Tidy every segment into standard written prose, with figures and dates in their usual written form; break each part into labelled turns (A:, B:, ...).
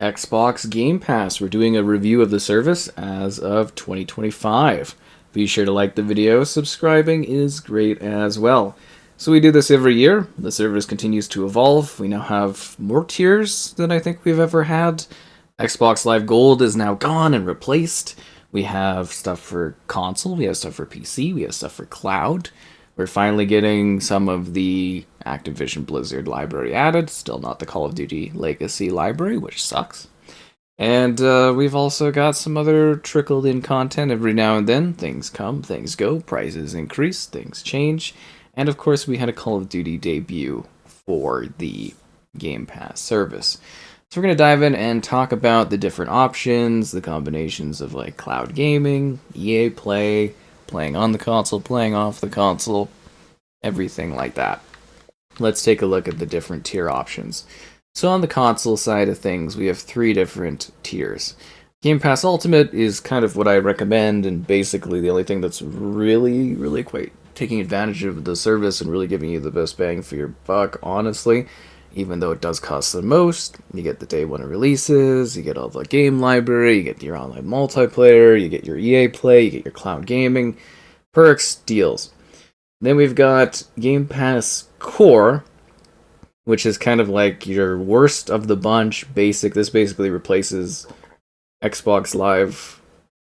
A: Xbox Game Pass. We're doing a review of the service as of 2025. Be sure to like the video. Subscribing is great as well. So we do this every year. The service continues to evolve. We now have more tiers than I think we've ever had. Xbox Live Gold is now gone and replaced. We have stuff for console, we have stuff for PC, we have stuff for cloud. We're finally getting some of the Activision Blizzard library added. Still not the Call of Duty Legacy library, which sucks. And we've also got some other trickled in content every now and then. Things come, things go, prices increase, things change. And of course, we had a Call of Duty debut for the Game Pass service. So we're going to dive in and talk about the different options, the combinations of like cloud gaming, EA Play, playing on the console, playing off the console, everything like that. Let's take a look at the different tier options. So on the console side of things, we have three different tiers. Game Pass Ultimate is kind of what I recommend, and basically the only thing that's really quite taking advantage of the service and really giving you the best bang for your buck, honestly. Even though it does cost the most, you get the day one releases, you get all the game library, you get your online multiplayer, you get your EA Play, you get your cloud gaming, perks, deals. Then we've got Game Pass Core, which is kind of like your worst of the bunch. This basically replaces Xbox Live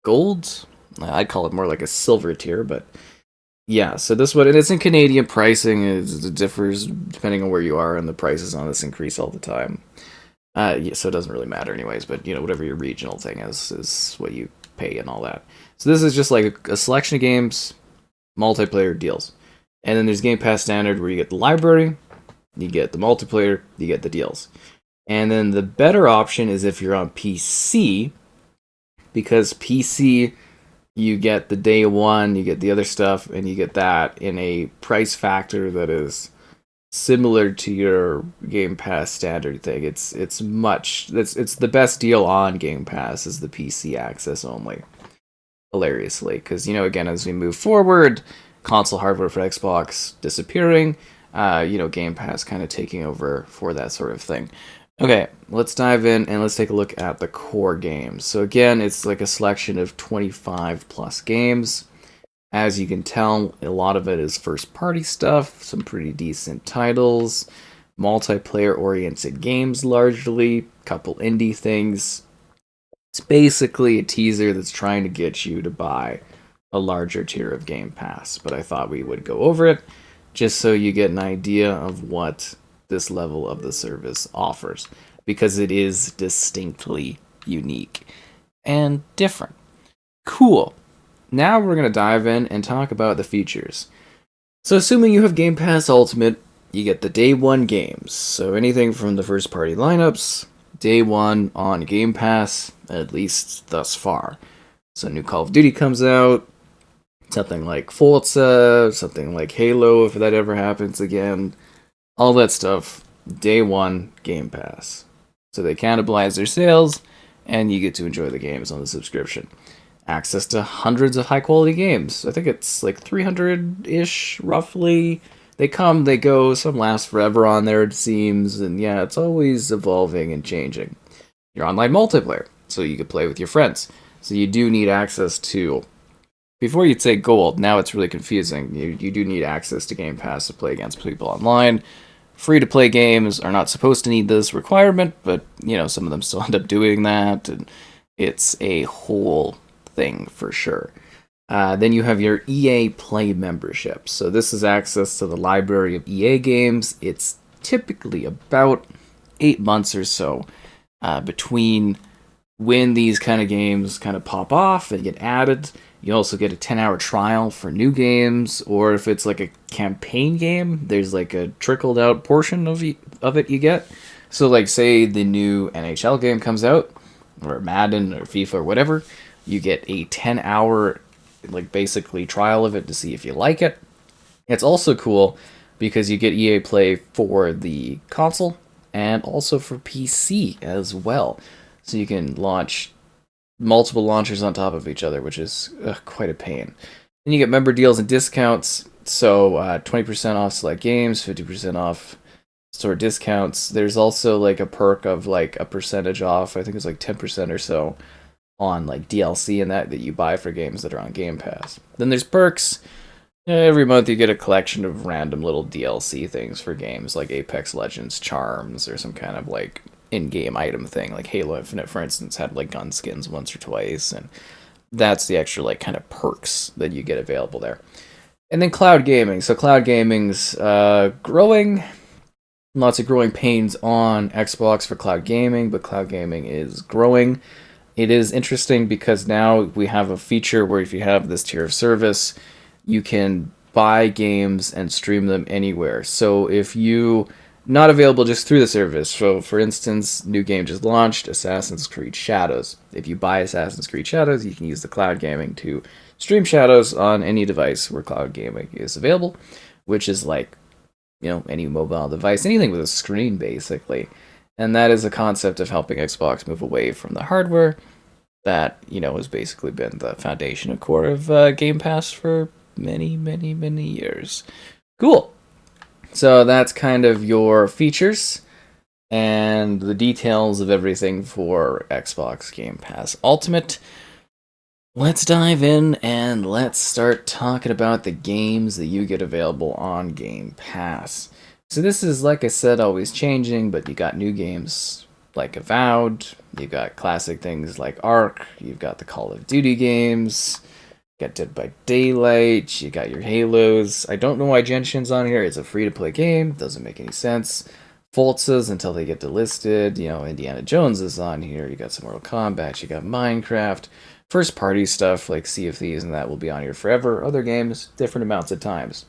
A: Gold. I'd call it more like a silver tier, but yeah, so this one, and it's in Canadian pricing. It differs depending on where you are, and the prices on this increase all the time. Yeah, so it doesn't really matter anyways, but whatever your regional thing is what you pay and all that. So this is just like a selection of games, multiplayer deals. And then there's Game Pass Standard where you get the library, you get the multiplayer, you get the deals. And then the better option is if you're on PC, because PC, you get the day one, you get the other stuff, and you get that in a price factor that is similar to your Game Pass Standard thing. It's the best deal on Game Pass is the PC access only. Hilariously, because again, as we move forward, console hardware for Xbox disappearing, Game Pass kind of taking over for that sort of thing. Okay, let's dive in and let's take a look at the core games. So again, it's like a selection of 25 plus games. As you can tell, a lot of it is first party stuff, some pretty decent titles, multiplayer oriented games largely, couple indie things. It's basically a teaser that's trying to get you to buy a larger tier of Game Pass, but I thought we would go over it just so you get an idea of what this level of the service offers, because it is distinctly unique and different. Cool. Now we're going to dive in and talk about the features. So assuming you have Game Pass Ultimate, you get the day one games. So anything from the first party lineups, day one on Game Pass, at least thus far. So new Call of Duty comes out, something like Forza, something like Halo if that ever happens again. All that stuff, day one, Game Pass. So they cannibalize their sales, and you get to enjoy the games on the subscription. Access to hundreds of high-quality games. I think it's like 300-ish, roughly. They come, they go, some last forever on there, it seems, and yeah, it's always evolving and changing. Your online multiplayer, so you can play with your friends. So you do need access to... Before you'd say gold, now it's really confusing. You do need access to Game Pass to play against people online. Free-to-play games are not supposed to need this requirement, but, some of them still end up doing that, and it's a whole thing for sure. Then you have your EA Play membership. So this is access to the library of EA games. It's typically about 8 months or so between when these kind of games kind of pop off and get added. You also get a 10-hour trial for new games, or if it's like a campaign game, there's like a trickled out portion of it you get. So like say the new NHL game comes out, or Madden or FIFA or whatever, you get a 10-hour like basically trial of it to see if you like it. It's also cool because you get EA Play for the console and also for PC as well. So you can launch multiple launchers on top of each other, which is quite a pain. Then you get member deals and discounts. So 20% off select games, 50% off store discounts. There's also like a perk of like a percentage off. I think it's like 10% or so on like DLC and that you buy for games that are on Game Pass. Then there's perks. Every month you get a collection of random little DLC things for games like Apex Legends charms or some kind of like in-game item thing. Like Halo Infinite, for instance, had like gun skins once or twice, and that's the extra like kind of perks that you get available there. And then cloud gaming. So cloud gaming's growing. Lots of growing pains on Xbox for cloud gaming, but cloud gaming is growing. It is interesting because now we have a feature where if you have this tier of service, you can buy games and stream them anywhere. So if you not available just through the service. So for instance, new game just launched, Assassin's Creed Shadows. If you buy Assassin's Creed Shadows, you can use the cloud gaming to stream Shadows on any device where cloud gaming is available, which is like, any mobile device, anything with a screen basically. And that is a concept of helping Xbox move away from the hardware that, has basically been the foundation and core of Game Pass for many, many, many years. Cool. So that's kind of your features and the details of everything for Xbox Game Pass Ultimate. Let's dive in and let's start talking about the games that you get available on Game Pass. So this is, like I said, always changing, but you got new games like Avowed, you got classic things like Ark, you've got the Call of Duty games, you got Dead by Daylight, you got your Halos. I don't know why Genshin's on here. It's a free-to-play game. Doesn't make any sense. Forza's until they get delisted. Indiana Jones is on here. You got some Mortal Kombat. You got Minecraft. First-party stuff like Sea of Thieves and that will be on here forever. Other games, different amounts of times.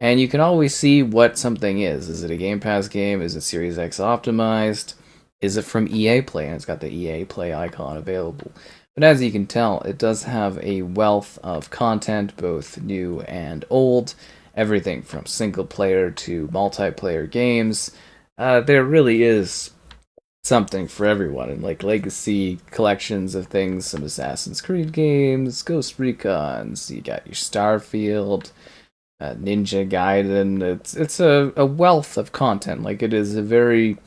A: And you can always see what something is. Is it a Game Pass game? Is it Series X optimized? Is it from EA Play? And it's got the EA Play icon available. But as you can tell, it does have a wealth of content, both new and old. Everything from single-player to multiplayer games. There really is something for everyone. And like legacy collections of things, some Assassin's Creed games, Ghost Recons, you got your Starfield, Ninja Gaiden. It's a wealth of content. Like, it is a very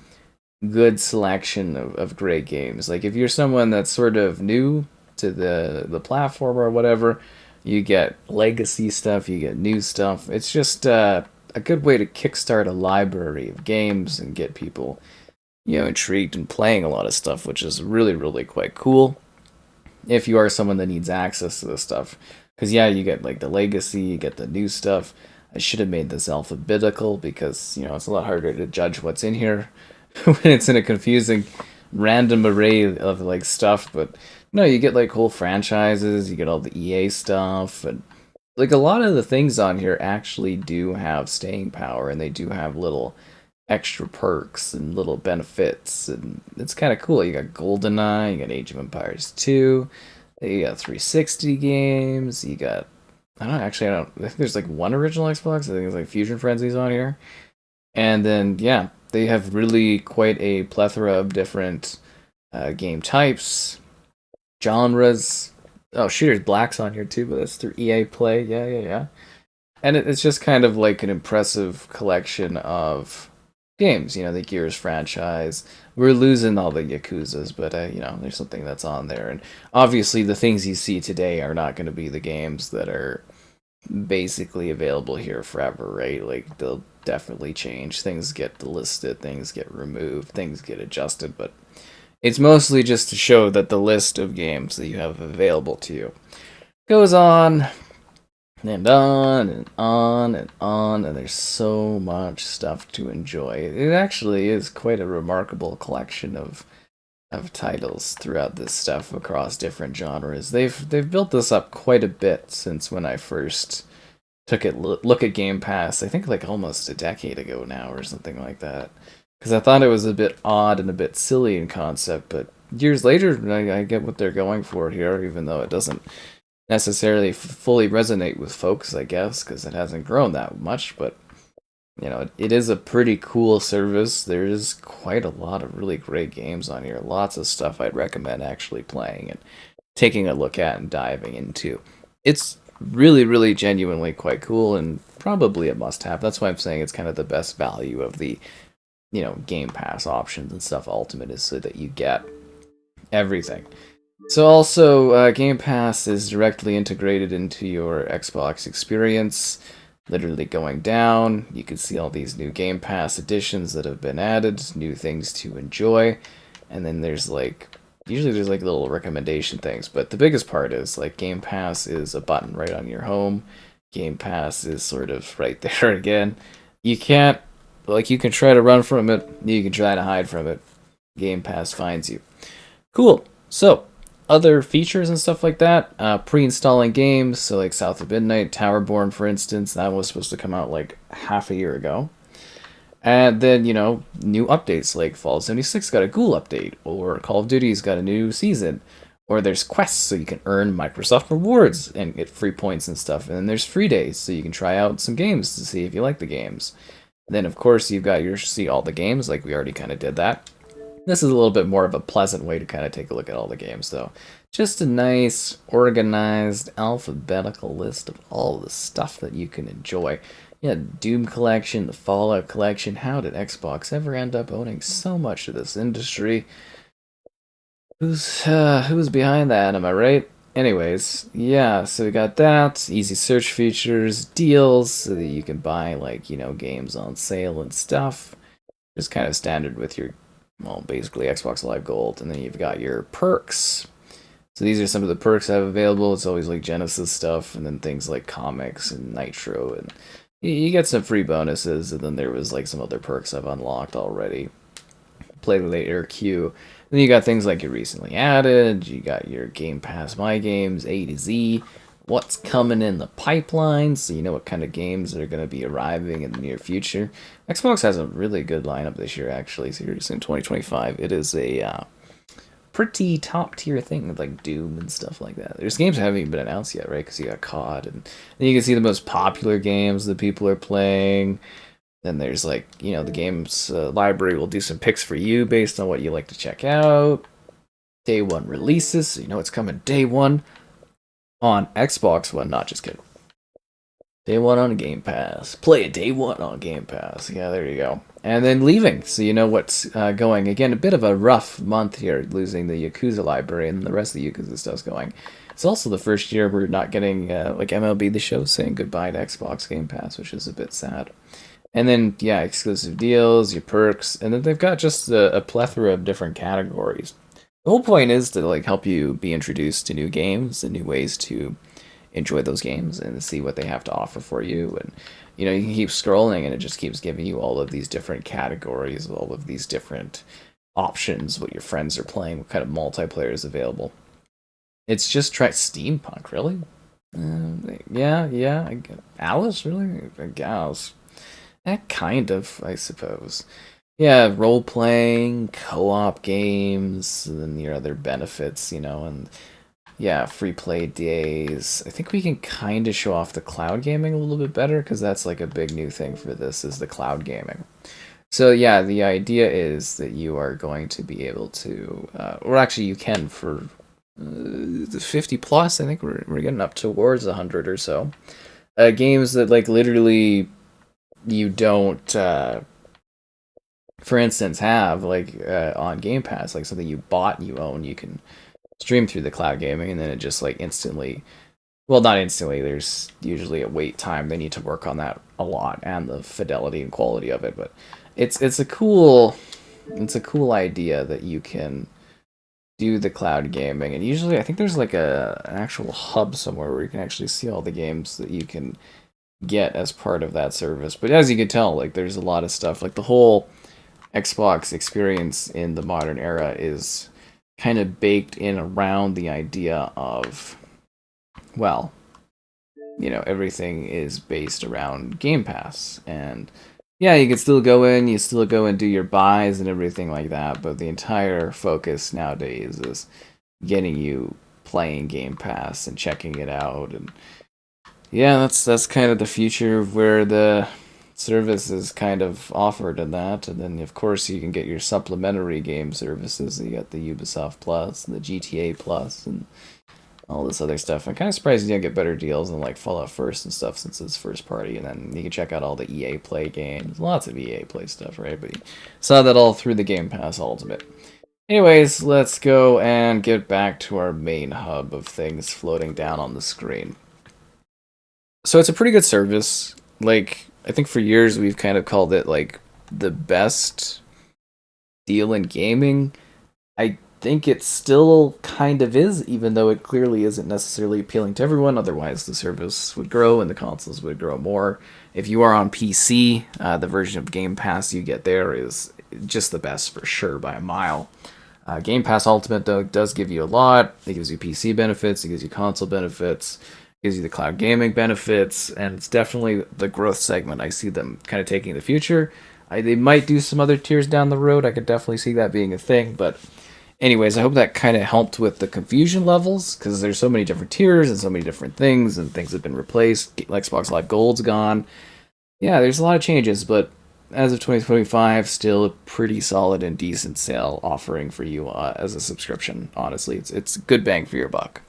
A: good selection of great games. Like, if you're someone that's sort of new to the platform or whatever, you get legacy stuff, you get new stuff. It's just a good way to kickstart a library of games and get people, intrigued and playing a lot of stuff, which is really, really quite cool if you are someone that needs access to this stuff. Because, yeah, you get, like, the legacy, you get the new stuff. I should have made this alphabetical because, it's a lot harder to judge what's in here when it's in a confusing random array of, like, stuff. But, no, you get, like, whole franchises, you get all the EA stuff, and, like, a lot of the things on here actually do have staying power, and they do have little extra perks and little benefits, and it's kind of cool. You got GoldenEye, you got Age of Empires 2, you got 360 games, you got, I think there's like one original Xbox, I think it's like Fusion Frenzy's on here, and then, yeah, they have really quite a plethora of different game types, genres. Oh, Shooter's Black's on here too, but that's through EA Play, yeah. And it's just kind of like an impressive collection of games, the Gears franchise. We're losing all the Yakuzas, but, there's something that's on there. And obviously the things you see today are not going to be the games that are basically available here forever, right? Like, they'll definitely change. Things get delisted, things get removed, things get adjusted, but it's mostly just to show that the list of games that you have available to you goes on and on and on and on, and there's so much stuff to enjoy. It actually is quite a remarkable collection of titles throughout this stuff across different genres. They've built this up quite a bit since when I first took a look at Game Pass. I think like almost a decade ago now or something like that. Because I thought it was a bit odd and a bit silly in concept, but years later I get what they're going for here, even though it doesn't necessarily fully resonate with folks, I guess, because it hasn't grown that much, but it is a pretty cool service. There is quite a lot of really great games on here. Lots of stuff I'd recommend actually playing and taking a look at and diving into. It's really, really genuinely quite cool and probably a must-have. That's why I'm saying it's kind of the best value of the Game Pass options and stuff. Ultimate is so that you get everything. So also, Game Pass is directly integrated into your Xbox experience. Literally going down, you can see all these new Game Pass editions that have been added, new things to enjoy, and then there's usually there's little recommendation things, but the biggest part is Game Pass is a button right on your home. Game Pass is sort of right there again. You can't, you can try to run from it, you can try to hide from it. Game Pass finds you. Cool. So, other features and stuff like that, pre-installing games, so South of Midnight, Towerborn, for instance, that was supposed to come out half a year ago. And then, new updates, like Fallout 76 got a Ghoul update, or Call of Duty's got a new season, or there's quests so you can earn Microsoft rewards and get free points and stuff, and then there's free days so you can try out some games to see if you like the games. And then, of course, you've got your see all the games, we already kind of did that. This is a little bit more of a pleasant way to kind of take a look at all the games, though. Just a nice, organized, alphabetical list of all the stuff that you can enjoy. Yeah, Doom Collection, the Fallout Collection. How did Xbox ever end up owning so much of this industry? Who's behind that, am I right? Anyways, yeah, so we got that. Easy search features, deals, so that you can buy, games on sale and stuff. Just kind of standard with your basically Xbox Live Gold, and then you've got your perks. So these are some of the perks I have available. It's always Genesis stuff, and then things like comics and Nitro, and you get some free bonuses, and then there was some other perks I've unlocked already. Play later queue. Then you got things like your recently added, you got your Game Pass My Games, A to Z, what's coming in the pipeline, so you know what kind of games are going to be arriving in the near future. Xbox has a really good lineup this year, actually. Seriously, in 2025, it is a pretty top-tier thing, like Doom and stuff like that. There's games that haven't even been announced yet, right? Because you got COD, and then you can see the most popular games that people are playing. Then there's, the games library will do some picks for you based on what you like to check out. Day one releases, so you know it's coming day one on Xbox One, not just kidding. Day one on Game Pass. Play it day one on Game Pass. Yeah, there you go. And then leaving, so you know what's going. Again, a bit of a rough month here, losing the Yakuza library, and the rest of the Yakuza stuff's going. It's also the first year we're not getting, MLB The Show saying goodbye to Xbox Game Pass, which is a bit sad. And then, yeah, exclusive deals, your perks, and then they've got just a plethora of different categories. The whole point is to help you be introduced to new games and new ways to enjoy those games and see what they have to offer for you. And you can keep scrolling and it just keeps giving you all of these different categories, all of these different options, what your friends are playing, what kind of multiplayer is available. It's just steampunk, really? Yeah. Alice, really? I guess. Kind of, I suppose. Yeah, role-playing, co-op games, and then your other benefits, and yeah, free play days. I think we can kind of show off the cloud gaming a little bit better, because that's a big new thing for this, is the cloud gaming. So yeah, the idea is that you are going to be able to, or actually you can for 50 plus, I think we're getting up towards 100 or so. Games that literally you don't, for instance, have on Game Pass, something you bought and you own, you can stream through the cloud gaming, and then it just instantly, well, not instantly, there's usually a wait time. They need to work on that a lot, and the fidelity and quality of it, but it's a cool idea that you can do the cloud gaming. And usually I think there's an actual hub somewhere where you can actually see all the games that you can get as part of that service. But as you can tell, there's a lot of stuff, the whole Xbox experience in the modern era is kind of baked in around the idea of, well, everything is based around Game Pass. And yeah, you can still go in, do your buys and everything like that, but the entire focus nowadays is getting you playing Game Pass and checking it out. And yeah, that's kind of the future of where the service is kind of offered in that. And then, of course, you can get your supplementary game services. You got the Ubisoft Plus and the GTA Plus, and all this other stuff. I'm kind of surprised you don't get better deals than like Fallout First and stuff since it's first party, and then you can check out all the EA Play games. Lots of EA Play stuff, right? But you saw that all through the Game Pass Ultimate. Anyways, let's go and get back to our main hub of things floating down on the screen. So it's a pretty good service. Like, I think for years we've kind of called it like the best deal in gaming. I think it still kind of is, even though it clearly isn't necessarily appealing to everyone. Otherwise, the service would grow and the consoles would grow more. If you are on PC, the version of Game Pass you get there is just the best for sure by a mile. Game Pass Ultimate, though, does give you a lot. It gives you PC benefits, it gives you console benefits, it gives you the cloud gaming benefits, and it's definitely the growth segment I see them kind of taking in the future. They might do some other tiers down the road. I could definitely see that being a thing, but anyways, I hope that kind of helped with the confusion levels, because there's so many different tiers and so many different things, and things have been replaced. Xbox Live Gold's gone. Yeah, there's a lot of changes, but as of 2025, still a pretty solid and decent sale offering for you as a subscription. Honestly, it's good bang for your buck.